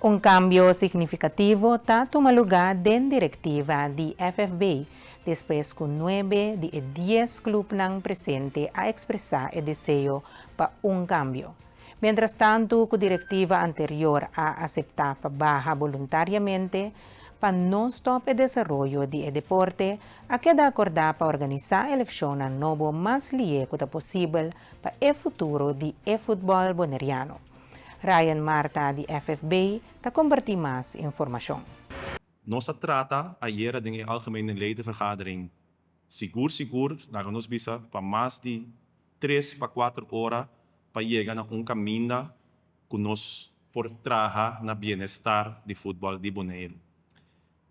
Un cambio significativo está tomando lugar en directiva de FFB, después que 9 de 10 clubes presentes a expresar el deseo para un cambio. Mientras tanto, la directiva anterior a aceptar para baja voluntariamente para non-stop el desarrollo del deporte, ha quedado acordada para organizar elecciones nuevas más lietas posible para el futuro del fútbol boneriano. Ryan Marta de FFB te compartir más información. Nos trata ayer de la algemene ledenvergadering seguro, nos visa para más de 3 a 4 horas para llegar a un camino que nos por trabajar en el bienestar del fútbol de Bonaire.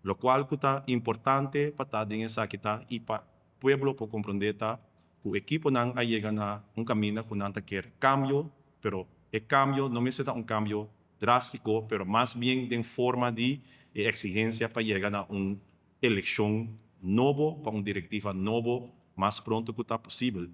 Lo cual es importante para esa kita y para el pueblo por comprender que el equipo no ha llegado a un camino que no quiere cambio, pero el cambio no necesita un cambio drástico, pero más bien de forma de exigencia para llegar a una elección nueva, para una directiva nueva, más pronto que está posible.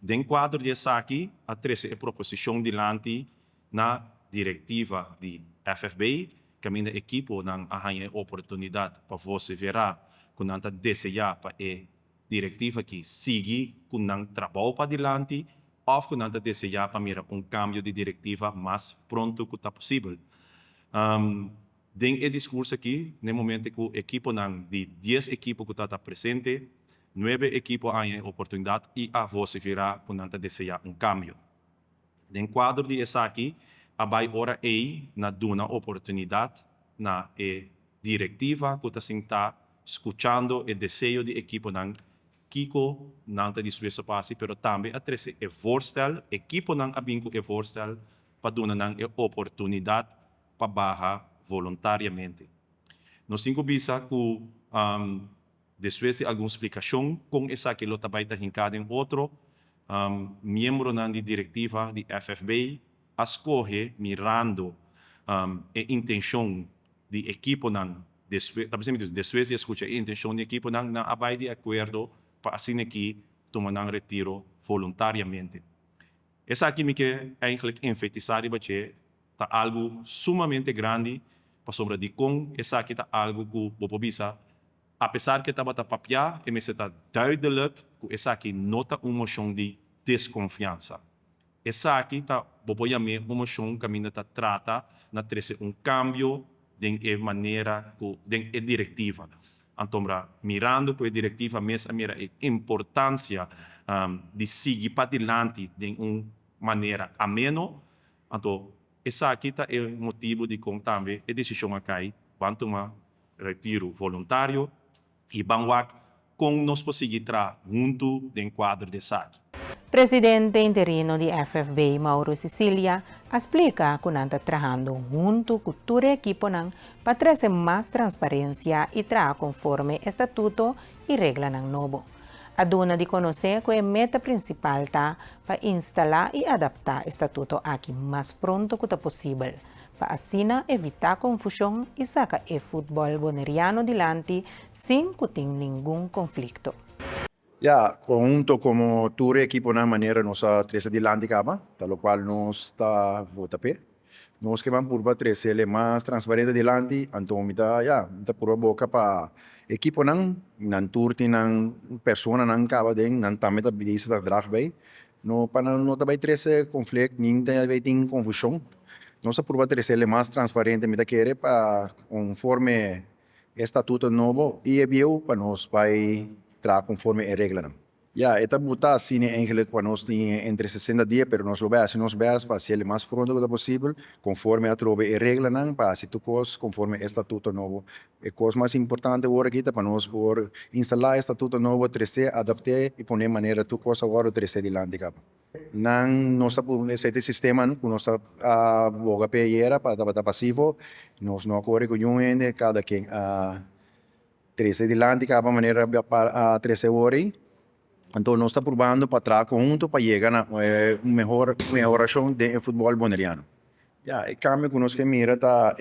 Den quadro de aquí, a 13 proposición delante na directiva de FFB, que o equipo não arranha oportunidade para você verá quando anta desejar para a diretiva que siga com não trabalho para adelante ou quando anta desejar para mirar cambio de diretiva mais pronto que está possível. Den o discurso aqui, no momento que o equipo não de 10 equipos que está presente, 9 equipos arranham oportunidade e a você verá quando anta desejar cambio. Den quadro de essa aqui, abai ora na duna oportunidade na directiva que está escuchando o desejo de equipo nan Kiko não está disposto para si, pero também a trece voorstel, equipo nan abinco voorstel para duna nan oportunidade para barra voluntariamente. Nos cinco bisa que después de alguma explicação com essa que lo tabai hincado em outro membro nan de directiva de FFB escolhe mirando a intenção de equipo nan después de escuchar a intenção de equipo nan abai de acordo para assim que tomar retiro voluntariamente. Essa aqui me que eigenlijk enfatizar está algo sumamente grande para sobre de com essa aqui está algo que bobo bisa apesar que estava papia e me está duidelijk que essa aqui nota uma emoção de desconfiança. Essa aqui está boboiame uma emoção que a minha trata na trazer cambio de maneira de diretiva. Então, mirando para a diretiva, mesmo mira a importância de seguir para adelante de uma maneira ameno. Então, essa aqui está o motivo de como também a decisão aqui, quanto tomar retiro voluntário e banwak com nós conseguir trabalhar junto do quadro de SAC. Presidente interino de FFB, Mauro Sicilia, explica que está trabajando junto con todo el equipo para traer más transparencia y trabajar conforme estatuto y regla nuevo. Aduna de conocer que la meta principal está para instalar y adaptar el estatuto aquí más pronto que posible, para así evitar confusión y sacar el fútbol boneriano adelante sin que tenga ningún conflicto. Ja, conjunto como todo equipo na maneira nossa três adelante caba, tal qual nós está vota pe. Nós que vamos por para três ele mais transparente adelante, então tá por a boca para equipo nan turti nan persona nan caba den nan também tá bidisa da drag bem. No para não tá bem três conflito, nem tem bem tem confusão. Nós por para três ele mais transparente, me tá querer para conforme estatuto novo e viu para nós vai conforme a regla. Ja, esta buta assim eigenlijk quando nós tem entre 60 dias, pero nós lo veamos, nós veamos para ser mais pronto que possível, conforme a trove a regla não, para se tu cos conforme estatuto novo. A coisa mais importante agora aqui para nós por instalar estatuto novo, trazer, adaptar e poner maneira tu cos agora trazer adiante capa. Não nossa esse sistema que nós boga peira para estar passivo, nós não corre com um cada quem trazer adiante capa maneira para trazer horas. Então, nós estamos provando para trabalhar junto para chegar a uma melhoração do futebol boneriano. O cambio que nós queremos está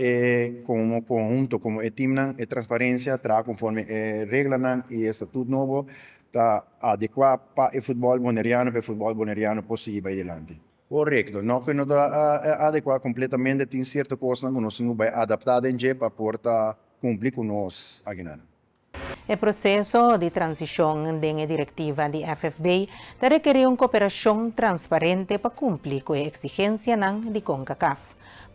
como conjunto, como time, a transparência, trabalhar conforme a regra e o estatuto novo, está adequado para o futebol boneriano possível ir adiante. Correcto, no que no está adequado completamente, tem certa coisa que nós não vai adaptar dentro para porta cumprir com nós aqui. O processo de transição da diretiva de FFB requer uma cooperação transparente para cumprir com a exigência de CONCACAF,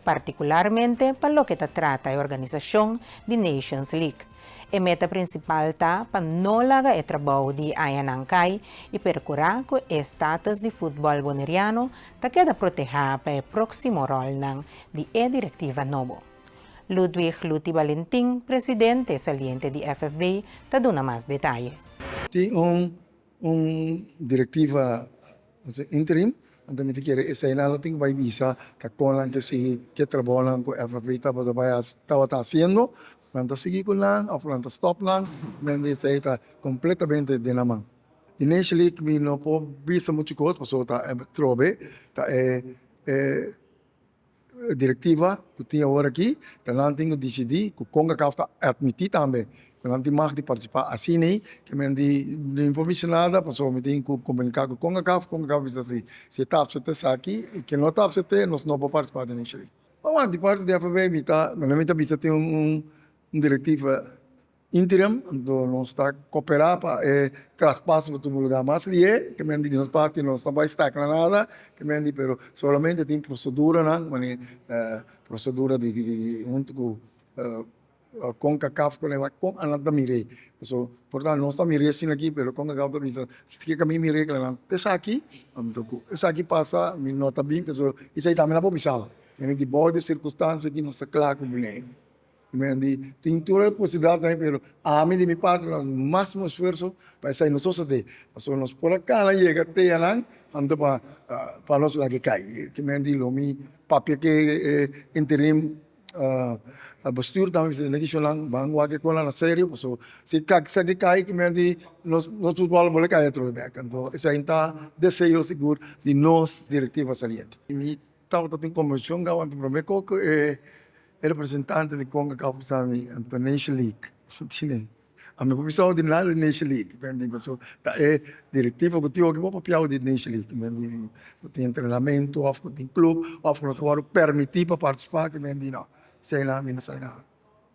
particularmente para o que trata a organização de Nations League. A meta principal está para não largar o trabalho de Ayanancai e procurar que o status de futebol boneriano quede protegido para o próximo rol de a diretiva nova. Ludwig Luti Valentin, presidente saliente de FFB, está dando mais detalhes. Tem diretiva interim, então me quer essa ainda tem vai visa que com lá que trabalham com FFB estava fazendo, planta seguir com lá, ou planta stop lá, mas isso aí está completamente dinâmico. E nesse league me não pode visa muito coisa, porque está trobe, está diretiva que tinha agora aqui, que não tem que decidir, que o CONCACAF está admitir também, que não tem mais de participar assim, nem que me não informação nada, pessoal me tem que comunicar com o CONCACAF diz assim, se está você aqui, e que não está você nós não podemos participar da Nation League. Mas de parte da FAB, mas tem diretiva interim, então nós está cooperar para traspasso para todo lugar, mas ali que me de nossa parte não está estar nada, que me pero solamente tem procedura, né, procedura de CONCACAF com a nada mire, so portanto nós está mire assim aqui, pero CONCACAF também se que kami mire que lá, essa aqui, então essa aqui passa, me nota bem, que so isso aí também não pode pisar, tem que boa de circunstância que não está claro como é. Tem toda a possibilidade, pero a mim de minha parte, o máximo esforço para sair nos sociedade. Então, nós por cá lá chega até lá, ando para nós lá que cai. Que me diz, mi papel que interim a postura também se legi cholang, bang wage ko na sério, so se cai que me diz, nós futebol boleh cai outro back. Então, essa ainda desejo seguro de nós diretiva saliente. Mi tao tem comissão gawan de promeco que representante de CONCACAF sabe, a Nation League. A minha profissão de nada de Nation League. É diretiva que eu vou papel de Nation League. Tem treinamento, tem clube, não permitir para participar, que não. Sei lá, não sei nada.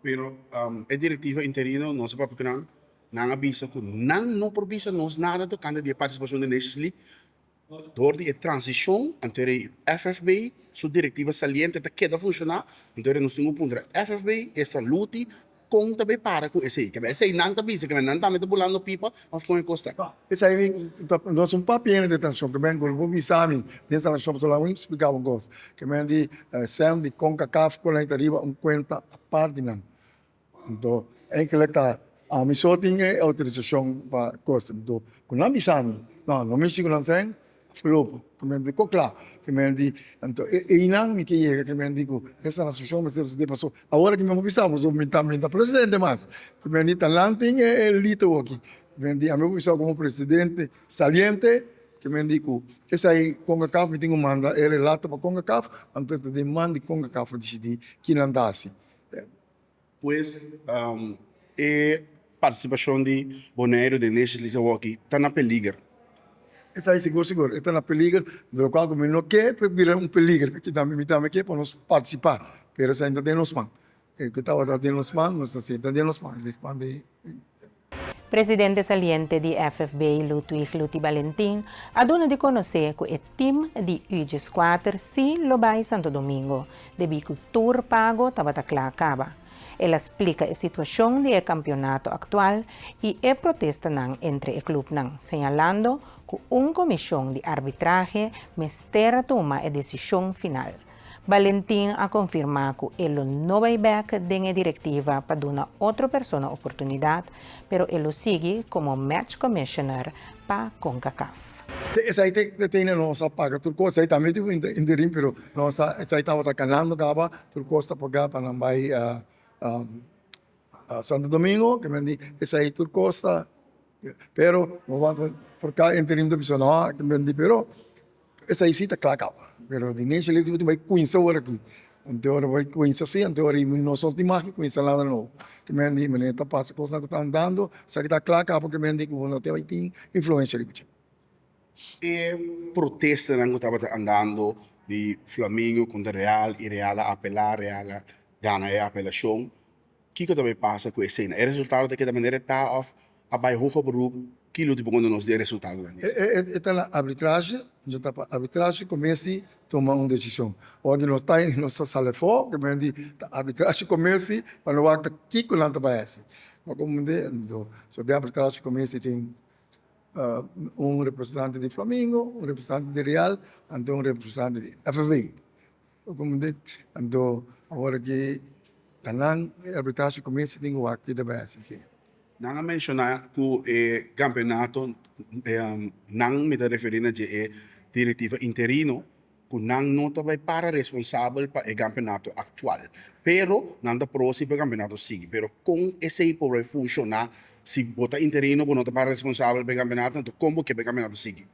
Pero a diretiva interina, nós para porque não avisa que não provisa nós nada do canto de participação da Nations League. Door die transição entre FFB, sua diretiva saliente que queda funcionar, então nós temos um FFB, esta luta com também para com esse aí, que esse aí não está bisa, que não está metendo pipa, ou com encosta. Esse aí nós um papel de transição, que bem quando vou sabe, dessa transição só lá vou explicar uma coisa, que bem de sem de CONCACAF com a deriva conta a parte não. Então é que está a missão tem autorização para coisa, então quando não sabe, não me chega não sei Flopo, que me digo, claro, que me digo, então, e não me queria, que me digo, essa associação, mas isso passou, agora que me mobilizamos, o mentamento presidente, mas, que me digo, não tem elito aqui, que me digo, a minha posição como presidente saliente, que me digo, essa aí, CONCACAF, me tem manda, é relato para CONCACAF, então, demanda de CONCACAF decidir que não dá assim. Pois, a participação de Bonaire de Nations League aqui está na peligro. Essa aí seguro, está na peligro, do qual como não quer, vira peligro, porque também quer para nós participar, pero essa ainda tem nos man, que estava tendo nos man, nós assim, está tendo nos man, Presidente saliente de FFB, Ludwig Luti Valentin, aduna de conhecer que o time de U14 sim lo vai Santo Domingo, devido que o tour pago estava acaba. Ela explica a situação do campeonato atual e a protesta entre o clube, señalando que uma comissão de arbitraje mestera toma a decisão final. Valentin a confirmado que ele não vai back da diretiva para dar outra pessoa oportunidade, pero ele sigue como match commissioner para CONCACAF. Essa aí tem nossa paga, tudo coisa aí também tem interim, pero nossa essa aí estava canando acaba, tudo costa pagar para não vai a Santo Domingo, que me diz, essa aí tudo costa, pero não vai por cá interim do pessoal, que me diz, pero essa aí sim está claro, pero de Nation League vai conhecer agora aqui. Então agora vai conhecer assim, então agora nós só temos que conhecer nada novo. Que me diz, mas está passando coisa que está andando, isso aqui está claro, porque me diz que não tem influência ali. protesta que estava andando de Flamengo contra Real e Real a apelar, Real gana a apelação. O que também passa com a cena? É resultado daquela maneira está of a vai hoger beroep, que tipo quando nós der resultado dan Está na arbitragem, já está a arbitragem comece a tomar uma decisão. Hoje nós está em nossa sala fora, que vem a arbitragem comece para não acta que com lanta vai ser. Mas como so de arbitragem comece tem representante de Flamengo, representante de Real, e representante de FV. Como então agora que tanang arbitragem comece tem o acta de vai ser. Nang mencionar que o campeonato nang me referir a diretiva interino que nang não vai para responsável para o campeonato atual. Pero nang da próximo campeonato sigue. Pero com esse poder funcionar se bota interino não está para responsável pelo campeonato, então como que o campeonato sigue?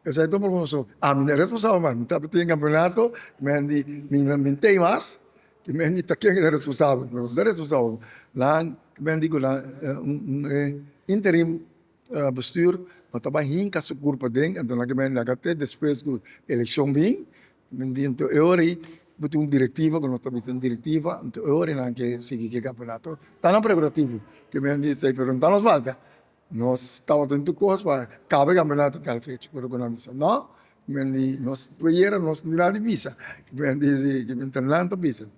Essa é a promoção. A minha responsável, mas não está para campeonato, me tem mais. Que me está quem é responsável, não é responsável. Lá, me digo lá, interim bestuur, mas também hinca su grupo dentro, então lá que me até depois do eleição bem, me digo então eu butuh diretiva, quando está visando diretiva, então eu não que siga que campeonato, tá na prerrogativa, que me diz aí perguntar nos falta, nós estamos tendo coisas para cabe campeonato tal fecha, por economia, não, me diz nós tuiera nós não de visa, me diz que me tanto visa.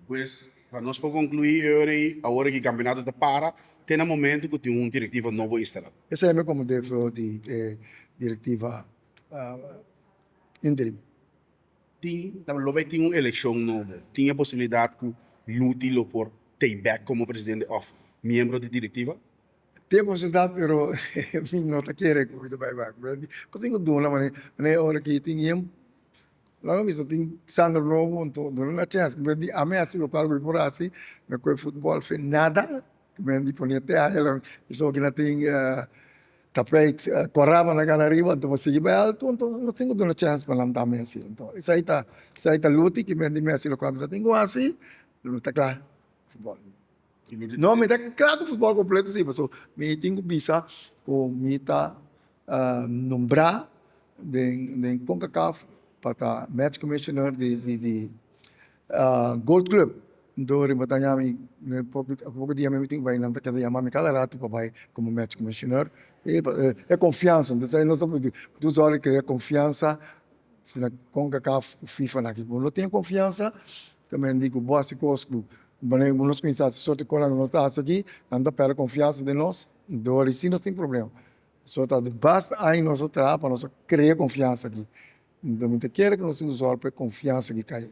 Pues, para nós para concluir, agora que o campeonato está para, tem um momento que tem diretiva novo instalado. Essa é a minha como de diretiva interim. Lo vai ter uma eleição nova. Tinha a possibilidade que lute por take back como presidente of membro de diretiva? Tem possibilidade, pero não está querendo que eu vá. Porque tenho dúvida, mas na hora que tinha lá não tem sangue novo, então não há chance. Mas a minha assim local que por assim, não foi futebol, fez nada. Mas depois até aí, só que não tem tapete, corrava na canariba, então você vai alto, então não tenho uma chance para lançar assim. Então isso aí tá luta que me assim local não tem assim, não está claro futebol. Não, me está claro o futebol completo sim, mas me tenho visa com me tá nombrar de CONCACAF para match commissioner de Gold Club. Então, rebatanya mi pouco dia me meeting vai nanti kada yama mi cada rato para vai como match commissioner é confiança, então aí nós tu só que é confiança se na CONCACAF FIFA na que não tem confiança também digo boa se cosco mas nós conhecemos só te cola nós está aqui anda para confiança de nós então assim não tem problema só tá basta aí nós para nós criar confiança aqui então me quer que nós temos só para confiança que cai